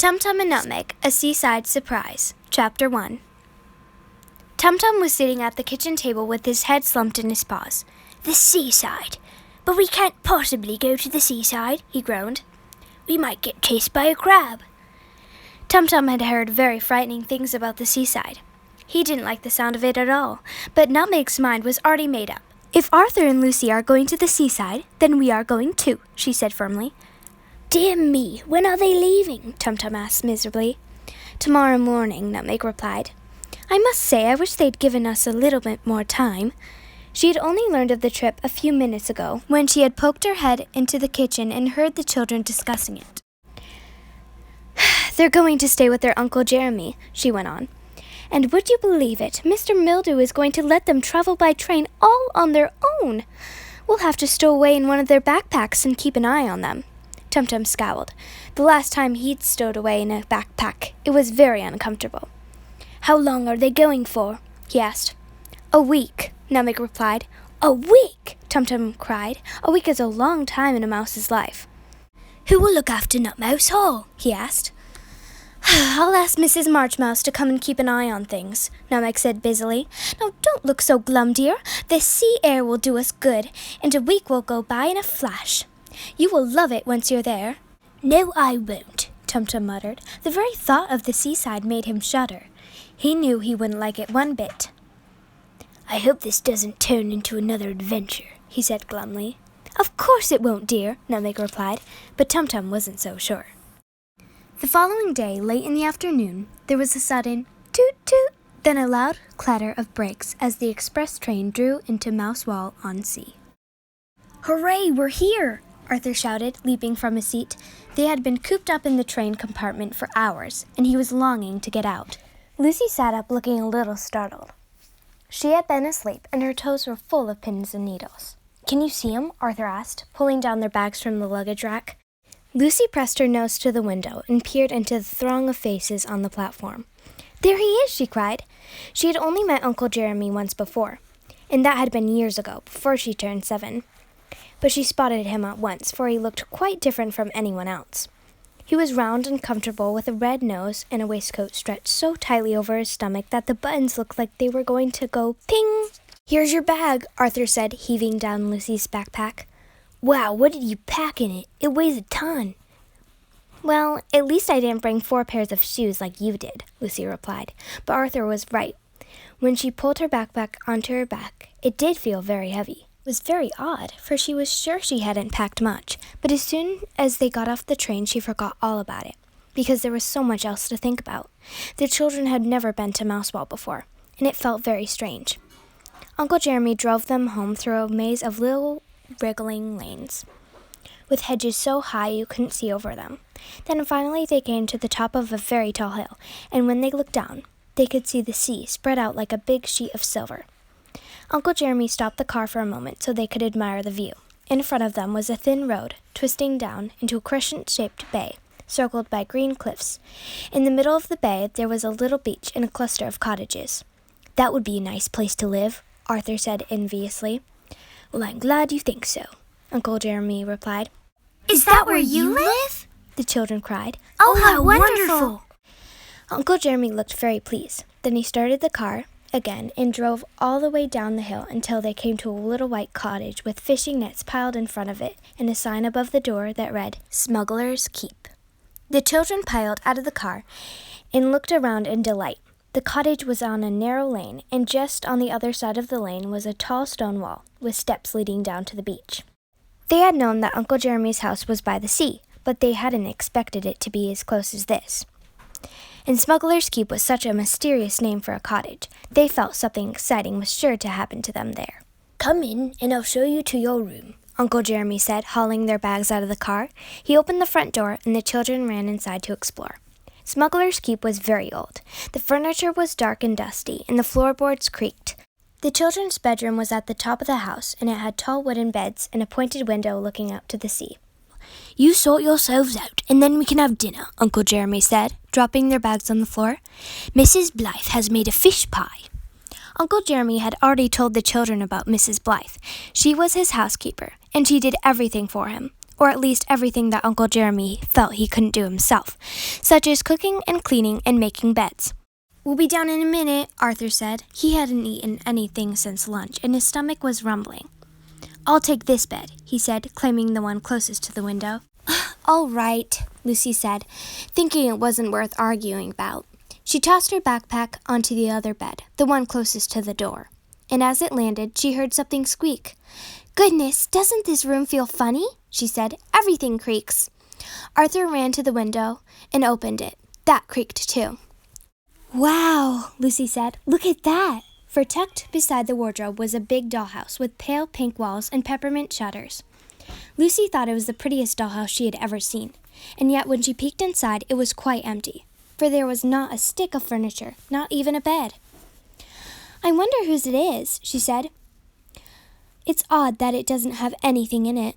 Tumtum and Nutmeg, a Seaside Surprise. Chapter 1. Tumtum was sitting at the kitchen table with his head slumped in his paws. "The seaside! But we can't possibly go to the seaside," he groaned. "We might get chased by a crab." Tumtum had heard very frightening things about the seaside. He didn't like the sound of it at all, but Nutmeg's mind was already made up. "If Arthur and Lucy are going to the seaside, then we are going too," she said firmly. "Dear me, when are they leaving?" Tumtum asked miserably. "Tomorrow morning," Nutmeg replied. "I must say I wish they'd given us a little bit more time." She had only learned of the trip a few minutes ago, when she had poked her head into the kitchen and heard the children discussing it. "They're going to stay with their Uncle Jeremy," she went on. "And would you believe it, Mr. Mildew is going to let them travel by train all on their own. We'll have to stow away in one of their backpacks and keep an eye on them." Tumtum scowled. The last time he'd stowed away in a backpack, it was very uncomfortable. "How long are they going for?" he asked. "A week," Nutmeg replied. "A week!" Tumtum cried. "A week is a long time in a mouse's life." "Who will look after Nutmouse Hall?" he asked. "I'll ask Mrs. Marchmouse to come and keep an eye on things," Nutmeg said busily. "Now don't look so glum, dear. The sea air will do us good, and a week will go by in a flash. You will love it once you're there." "No, I won't," Tumtum muttered. The very thought of the seaside made him shudder. He knew he wouldn't like it one bit. "I hope this doesn't turn into another adventure," he said glumly. "Of course it won't, dear," Nutmeg replied, but Tumtum wasn't so sure. The following day, late in the afternoon, there was a sudden toot-toot, then a loud clatter of brakes as the express train drew into Mousewell-on-Sea. "Hooray, we're here!" Arthur shouted, leaping from his seat. They had been cooped up in the train compartment for hours, and he was longing to get out. Lucy sat up looking a little startled. She had been asleep, and her toes were full of pins and needles. "Can you see 'em?" Arthur asked, pulling down their bags from the luggage rack. Lucy pressed her nose to the window and peered into the throng of faces on the platform. "There he is!" she cried. She had only met Uncle Jeremy once before, and that had been years ago, before she turned 7. But she spotted him at once, for he looked quite different from anyone else. He was round and comfortable, with a red nose and a waistcoat stretched so tightly over his stomach that the buttons looked like they were going to go ping. "Here's your bag," Arthur said, heaving down Lucy's backpack. "Wow, what did you pack in it? It weighs a ton." "Well, at least I didn't bring 4 pairs of shoes like you did," Lucy replied. But Arthur was right. When she pulled her backpack onto her back, it did feel very heavy. It was very odd, for she was sure she hadn't packed much, but as soon as they got off the train she forgot all about it, because there was so much else to think about. The children had never been to Mousewell before, and it felt very strange. Uncle Jeremy drove them home through a maze of little wriggling lanes, with hedges so high you couldn't see over them. Then finally they came to the top of a very tall hill, and when they looked down, they could see the sea spread out like a big sheet of silver. Uncle Jeremy stopped the car for a moment so they could admire the view. In front of them was a thin road, twisting down into a crescent-shaped bay, circled by green cliffs. In the middle of the bay, there was a little beach and a cluster of cottages. "That would be a nice place to live," Arthur said enviously. "Well, I'm glad you think so," Uncle Jeremy replied. "Is that where you live?" the children cried. "Oh, how wonderful!" Uncle Jeremy looked very pleased. Then he started the car again and drove all the way down the hill until they came to a little white cottage with fishing nets piled in front of it and a sign above the door that read, "Smuggler's Keep." The children piled out of the car and looked around in delight. The cottage was on a narrow lane, and just on the other side of the lane was a tall stone wall with steps leading down to the beach. They had known that Uncle Jeremy's house was by the sea, but they hadn't expected it to be as close as this. And Smuggler's Keep was such a mysterious name for a cottage. They felt something exciting was sure to happen to them there. "Come in, and I'll show you to your room," Uncle Jeremy said, hauling their bags out of the car. He opened the front door, and the children ran inside to explore. Smuggler's Keep was very old. The furniture was dark and dusty, and the floorboards creaked. The children's bedroom was at the top of the house, and it had tall wooden beds and a pointed window looking out to the sea. "You sort yourselves out, and then we can have dinner," Uncle Jeremy said, dropping their bags on the floor. "Mrs. Blythe has made a fish pie." Uncle Jeremy had already told the children about Mrs. Blythe. She was his housekeeper, and she did everything for him. or at least everything that Uncle Jeremy felt he couldn't do himself, such as cooking and cleaning and making beds. "We'll be down in a minute," Arthur said. He hadn't eaten anything since lunch, and his stomach was rumbling. "I'll take this bed," he said, claiming the one closest to the window. "All right," Lucy said, thinking it wasn't worth arguing about. She tossed her backpack onto the other bed, the one closest to the door, and as it landed, she heard something squeak. "Goodness, doesn't this room feel funny?" she said. "Everything creaks." Arthur ran to the window and opened it. That creaked too. "Wow," Lucy said. "Look at that." For tucked beside the wardrobe was a big dollhouse with pale pink walls and peppermint shutters. Lucy thought it was the prettiest dollhouse she had ever seen, and yet when she peeked inside, it was quite empty, for there was not a stick of furniture, not even a bed. "I wonder whose it is," she said. "It's odd that it doesn't have anything in it."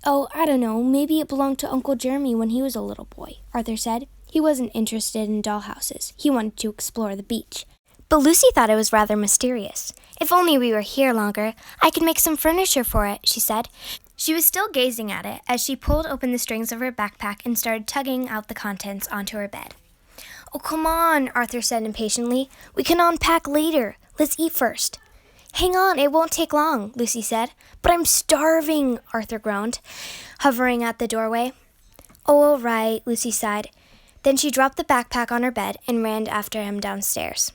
"Oh, I don't know, maybe it belonged to Uncle Jeremy when he was a little boy," Arthur said. He wasn't interested in dollhouses. He wanted to explore the beach. But Lucy thought it was rather mysterious. "If only we were here longer, I could make some furniture for it," she said. She was still gazing at it as she pulled open the strings of her backpack and started tugging out the contents onto her bed. "Oh, come on," Arthur said impatiently. "We can unpack later. Let's eat first." "Hang on, it won't take long," Lucy said. "But I'm starving," Arthur groaned, hovering at the doorway. "Oh, all right," Lucy sighed. Then she dropped the backpack on her bed and ran after him downstairs.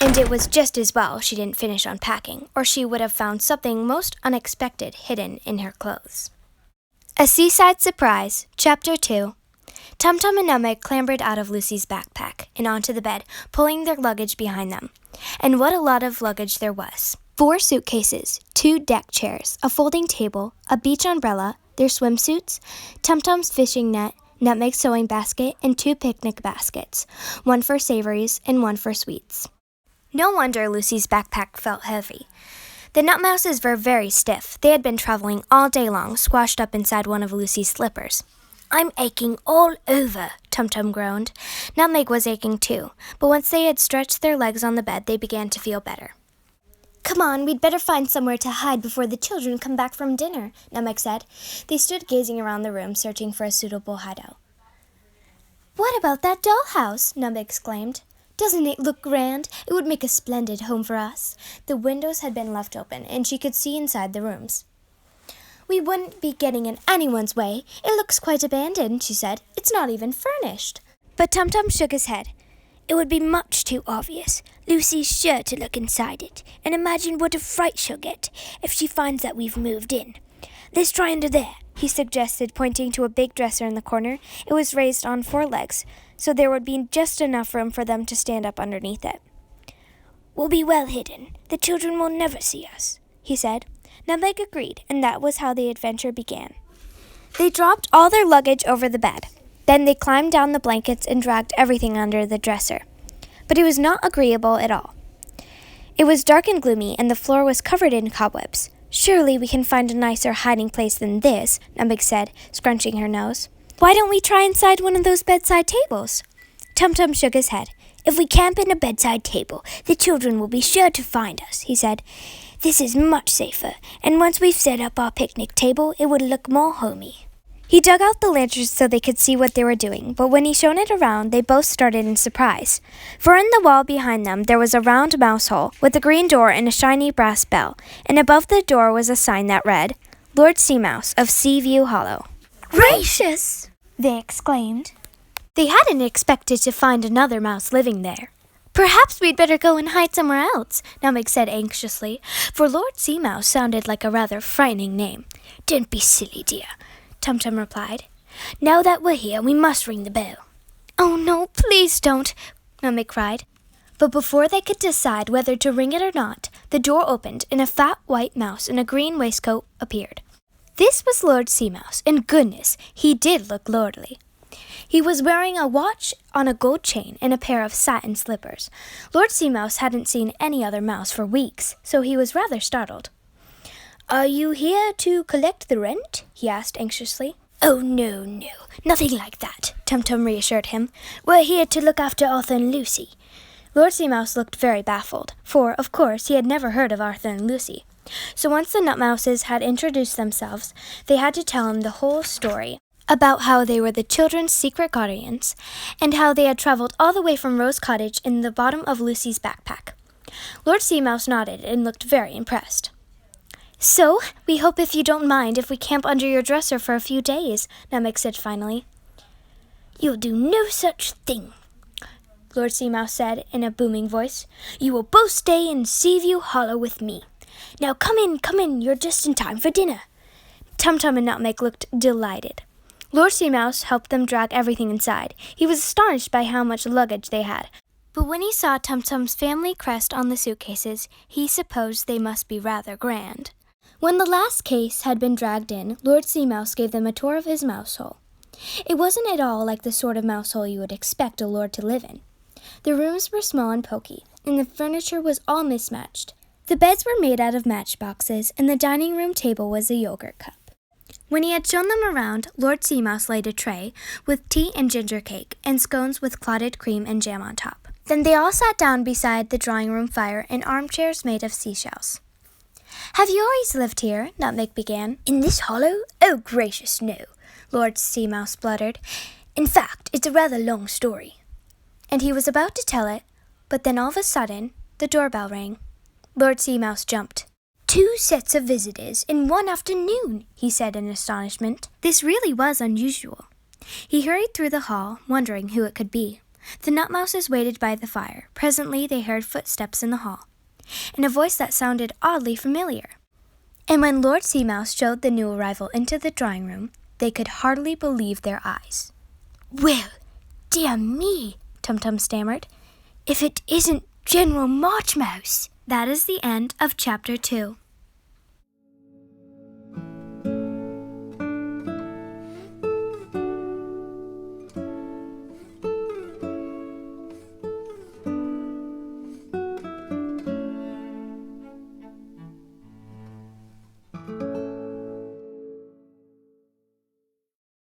And it was just as well she didn't finish unpacking, or she would have found something most unexpected hidden in her clothes. A Seaside Surprise, Chapter 2. Tumtum and Nutmeg clambered out of Lucy's backpack and onto the bed, pulling their luggage behind them. And what a lot of luggage there was. 4 suitcases, 2 deck chairs, a folding table, a beach umbrella, their swimsuits, Tumtum's fishing net, Nutmeg's sewing basket, and 2 picnic baskets, one for savories and one for sweets. No wonder Lucy's backpack felt heavy. The nutmouses were very stiff. They had been traveling all day long, squashed up inside one of Lucy's slippers. "I'm aching all over," Tumtum groaned. Nutmeg was aching too, but once they had stretched their legs on the bed, they began to feel better. "Come on, we'd better find somewhere to hide before the children come back from dinner," Nutmeg said. They stood gazing around the room, searching for a suitable hideout. "What about that dollhouse?" Nutmeg exclaimed. "Doesn't it look grand? It would make a splendid home for us." The windows had been left open, and she could see inside the rooms. "We wouldn't be getting in anyone's way. It looks quite abandoned," she said. "It's not even furnished." But Tumtum shook his head. "It would be much too obvious. Lucy's sure to look inside it, and imagine what a fright she'll get if she finds that we've moved in. Let's try under there," he suggested, pointing to a big dresser in the corner. It was raised on 4 legs, so there would be just enough room for them to stand up underneath it. "We'll be well hidden. The children will never see us," he said. Nutmeg agreed, and that was how the adventure began. They dropped all their luggage over the bed. Then they climbed down the blankets and dragged everything under the dresser. But it was not agreeable at all. It was dark and gloomy, and the floor was covered in cobwebs. "Surely we can find a nicer hiding place than this," Nutmeg said, scrunching her nose. "Why don't we try inside one of those bedside tables?" Tumtum shook his head. "If we camp in a bedside table, the children will be sure to find us," he said. "This is much safer, and once we've set up our picnic table, it would look more homey." He dug out the lanterns so they could see what they were doing, but when he shone it around, they both started in surprise. For in the wall behind them there was a round mouse hole with a green door and a shiny brass bell, and above the door was a sign that read, "Lord Seamouse of Seaview Hollow." "Gracious!" they exclaimed. They hadn't expected to find another mouse living there. "Perhaps we'd better go and hide somewhere else," Nutmeg said anxiously, for Lord Seamouse sounded like a rather frightening name. "Don't be silly, dear," Tumtum replied. "Now that we're here, we must ring the bell." "Oh, no, please don't," Nutmeg cried. But before they could decide whether to ring it or not, the door opened and a fat white mouse in a green waistcoat appeared. This was Lord Seamouse, and goodness, he did look lordly. He was wearing a watch on a gold chain and a pair of satin slippers. Lord Seamouse hadn't seen any other mouse for weeks, so he was rather startled. "Are you here to collect the rent?" he asked anxiously. "Oh, no, nothing like that," Tumtum reassured him. "We're here to look after Arthur and Lucy." Lord Seamouse looked very baffled, for, of course, he had never heard of Arthur and Lucy. So once the Nutmouses had introduced themselves, they had to tell him the whole story about how they were the children's secret guardians, and how they had traveled all the way from Rose Cottage in the bottom of Lucy's backpack. Lord Seamouse nodded and looked very impressed. "So, we hope if you don't mind if we camp under your dresser for a few days," Nutmeg said finally. "You'll do no such thing," Lord Seamouse said in a booming voice. "You will both stay in Seaview Hollow with me. Now come in, you're just in time for dinner." Tumtum and Nutmeg looked delighted. Lord Seamouse helped them drag everything inside. He was astonished by how much luggage they had, but when he saw Tumtum's family crest on the suitcases, he supposed they must be rather grand. When the last case had been dragged in, Lord Seamouse gave them a tour of his mouse hole. It wasn't at all like the sort of mouse hole you would expect a lord to live in. The rooms were small and poky, and the furniture was all mismatched. The beds were made out of matchboxes, and the dining room table was a yogurt cup. When he had shown them around, Lord Seamouse laid a tray with tea and ginger cake, and scones with clotted cream and jam on top. Then they all sat down beside the drawing-room fire in armchairs made of seashells. "Have you always lived here?" Nutmeg began. "In this hollow? Oh, gracious, no," Lord Seamouse spluttered. "In fact, it's a rather long story." And he was about to tell it, but then all of a sudden, the doorbell rang. Lord Seamouse jumped. "2 sets of visitors in one afternoon," he said in astonishment. This really was unusual. He hurried through the hall, wondering who it could be. The Nutmouses waited by the fire. Presently they heard footsteps in the hall, and a voice that sounded oddly familiar. And when Lord Seamouse showed the new arrival into the drawing-room, they could hardly believe their eyes. "Well, dear me," Tumtum stammered, "if it isn't General Marchmouse!" That is the end of Chapter 2.